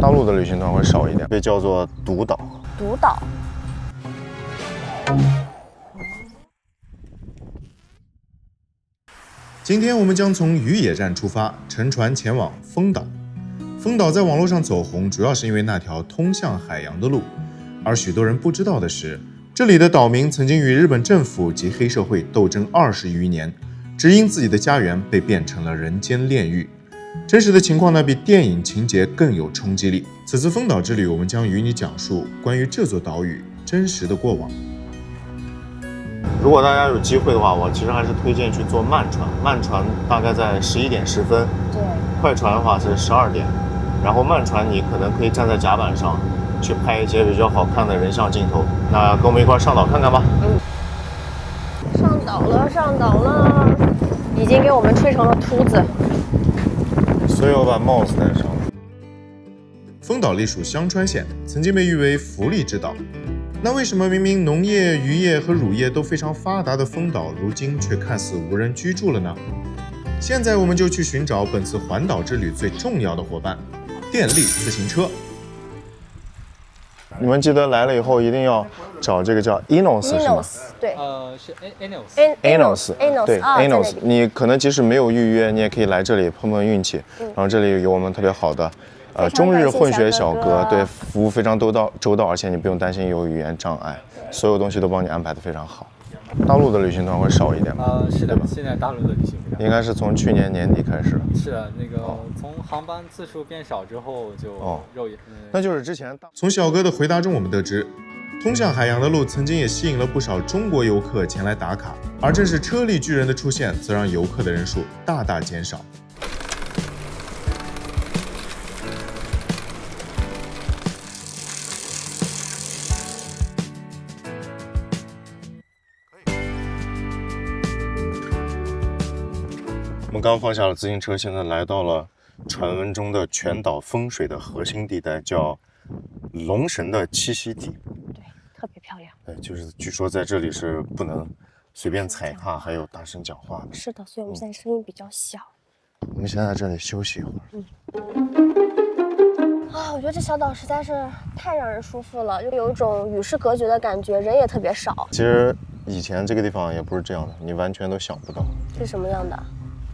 大陆的旅行团会少一点，被叫做独岛。独岛。今天我们将从渔野站出发，乘船前往丰岛。丰岛在网络上走红，主要是因为那条通向海洋的路。而许多人不知道的是，这里的岛民曾经与日本政府及黑社会斗争20余年，只因自己的家园被变成了人间炼狱。真实的情况呢，比电影情节更有冲击力。此次丰岛之旅，我们将与你讲述关于这座岛屿真实的过往。如果大家有机会的话，我其实还是推荐去坐慢船。慢船大概在11点10分，对，快船的话是12点。然后慢船你可能可以站在甲板上，去拍一些比较好看的人像镜头。那跟我们一块上岛看看吧。上岛了，上岛了，已经给我们吹成了秃子。所以我把帽子戴上了。丰岛隶属香川县，曾经被誉为福利之岛。那为什么明明农业、渔业和乳业都非常发达的丰岛，如今却看似无人居住了呢？现在我们就去寻找本次环岛之旅最重要的伙伴——电力自行车。你们记得来了以后一定要找这个叫 Enos 是吗？对，是 Enos。 对 Enos， 你可能即使没有预约，你也可以来这里碰碰运气。然后这里有我们特别好的中日混血小哥，对，服务非常周到，而且你不用担心有语言障碍，所有东西都帮你安排得非常好。大陆的旅行团会少一点吧？是的，现在大陆的旅行非常应该是从去年年底开始。是的，那个从航班次数变少之后就肉眼，那就是之前从小哥的回答中，我们得知，通向海洋的路曾经也吸引了不少中国游客前来打卡，而正是车力巨人的出现，则让游客的人数大大减少。我们刚放下了自行车，现在来到了传闻中的全岛风水的核心地带，叫龙神的栖息地。对，特别漂亮。对，就是据说在这里是不能随便踩踏，还有大声讲话的。是的，所以我们现在声音比较小。我们先在这里休息一会儿。我觉得这小岛实在是太让人舒服了，就有一种与世隔绝的感觉，人也特别少。其实以前这个地方也不是这样的，你完全都想不到。是什么样的？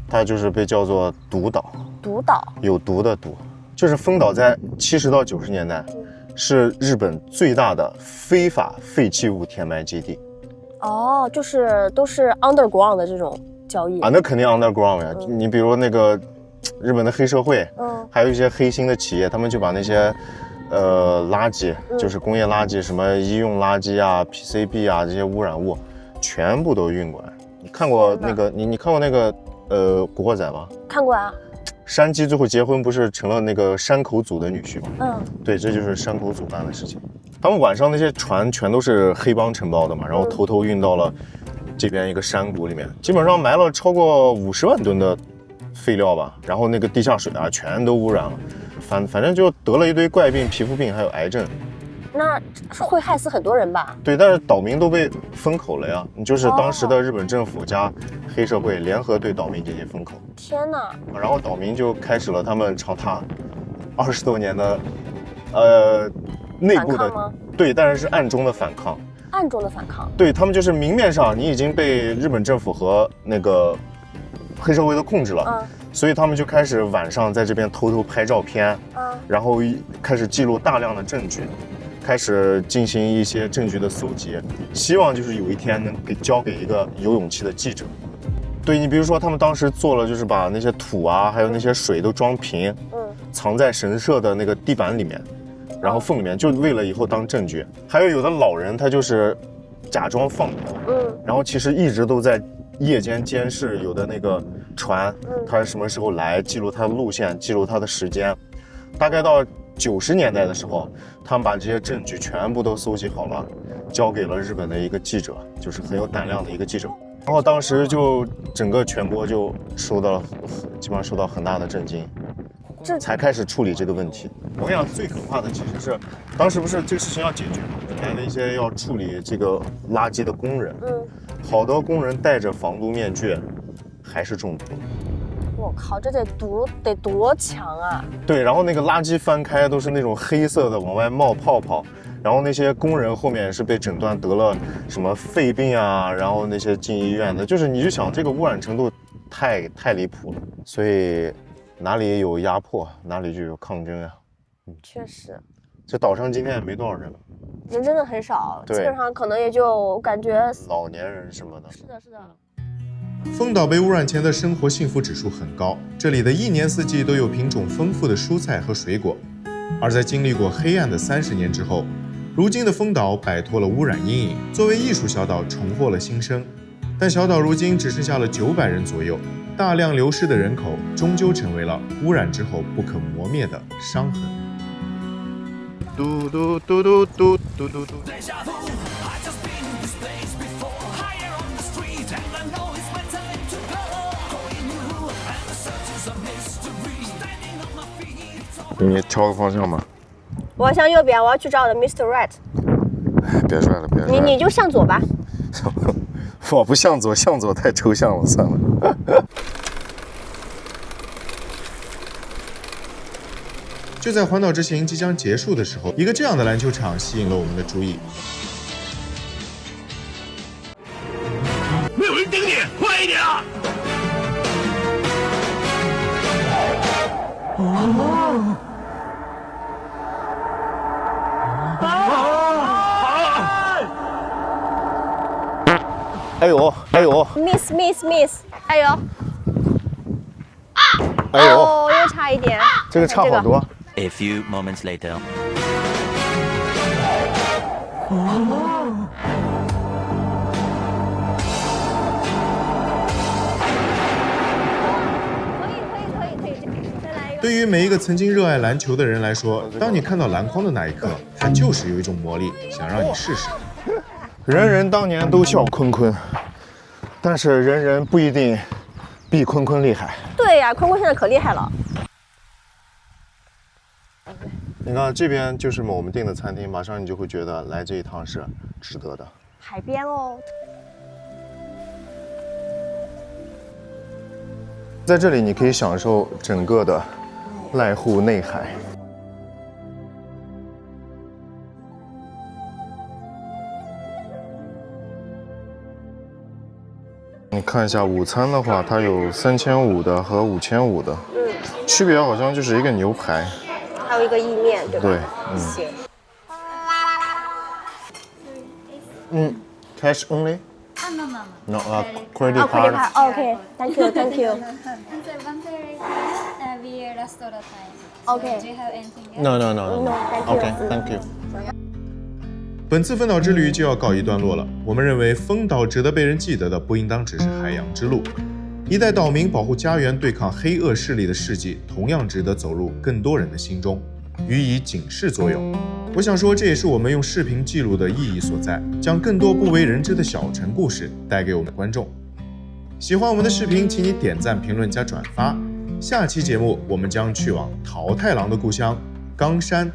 它就是被叫做毒岛。毒岛，有毒的毒。就是丰岛在70到90年代，是日本最大的非法废弃物填埋基地。哦，就是都是 underground 的这种交易啊，那肯定 underground 呀。你比如那个日本的黑社会，还有一些黑心的企业，他们就把那些垃圾，就是工业垃圾，什么医用垃圾啊、PCB 啊这些污染物，全部都运过来。你看过那个你看过那个古惑仔吗？看过啊。山鸡最后结婚不是成了那个山口组的女婿吗？对，这就是山口组干的事情。他们晚上那些船全都是黑帮承包的嘛，然后偷偷运到了这边一个山谷里面，基本上埋了超过50万吨的废料吧，然后那个地下水啊全都污染了，反正就得了一堆怪病、皮肤病还有癌症。那会害死很多人吧？对，但是岛民都被封口了呀，就是当时的日本政府加黑社会联合对岛民进行封口。天哪！然后岛民就开始了他们长达20多年的内部的对，但是暗中的反抗。暗中的反抗？对，他们就是明面上你已经被日本政府和那个黑社会都控制了，所以他们就开始晚上在这边偷偷拍照片，然后开始记录大量的证据。开始进行一些证据的搜集，希望就是有一天能交给一个有勇气的记者。对，你比如说他们当时做了，就是把那些土啊，还有那些水都装瓶，藏在神社的那个地板里面，然后缝里面，就为了以后当证据。还有的老人他就是假装放牛，然后其实一直都在夜间监视有的那个船，他是什么时候来，记录他的路线，记录他的时间。大概到90年代的时候，他们把这些证据全部都搜集好了，交给了日本的一个记者，就是很有胆量的一个记者。然后当时就整个全国就基本上受到很大的震惊，才开始处理这个问题。我想最可怕的其实是，当时不是这个事情要解决吗？来了一些要处理这个垃圾的工人，好多工人戴着防毒面具，还是中毒了。我靠，这得多强啊！对，然后那个垃圾翻开都是那种黑色的，往外冒泡泡。然后那些工人后面是被诊断得了什么肺病啊，然后那些进医院的，就是你就想这个污染程度太离谱了，所以哪里有压迫，哪里就有抗争啊。确实，这岛上今天也没多少人了，人真的很少，对，基本上可能也就感觉老年人什么的。是的，是的。丰岛被污染前的生活幸福指数很高，这里的一年四季都有品种丰富的蔬菜和水果。而在经历过黑暗的30年之后，如今的丰岛摆脱了污染阴影，作为艺术小岛重获了新生。但小岛如今只剩下了900人左右，大量流失的人口终究成为了污染之后不可磨灭的伤痕。嘟嘟嘟嘟嘟嘟嘟嘟。给你调个方向吧。我要向右边，我要去找我的 Mr. Right。别拽了，别拽了。你就向左吧。我不向左，向左太抽象了，算了。就在环岛之行即将结束的时候，一个这样的篮球场吸引了我们的注意。没有人盯你，快一点啊！哎呦，哎呦 ，miss，哎呦，哎呦，哦，又差一点，这个差好多。A few moments later. 可以，再来一个。对于每一个曾经热爱篮球的人来说，当你看到篮筐的那一刻，它就是有一种魔力，想让你试试。人人当年都笑坤坤，但是人人不一定比坤坤厉害。对呀，坤坤现在可厉害了。你看这边就是我们订的餐厅，马上你就会觉得来这一趟是值得的。海边哦。在这里你可以享受整个的濑户内海。你看一下午餐的话，它有3500的和5500的，区别好像就是一个牛排，还有一个意面，对吧？对，行。cash only？ No, credit card. OK, thank you. And so one very we restaurant time. Okay. Do you have anything else? No. Thank you. 本次丰岛之旅就要告一段落了。我们认为丰岛值得被人记得的，不应当只是海洋之路，一代岛民保护家园、对抗黑恶势力的事迹，同样值得走入更多人的心中，予以警示作用。我想说，这也是我们用视频记录的意义所在，将更多不为人知的小城故事带给我们的观众。喜欢我们的视频，请你点赞、评论加转发。下期节目我们将去往桃太郎的故乡冈山。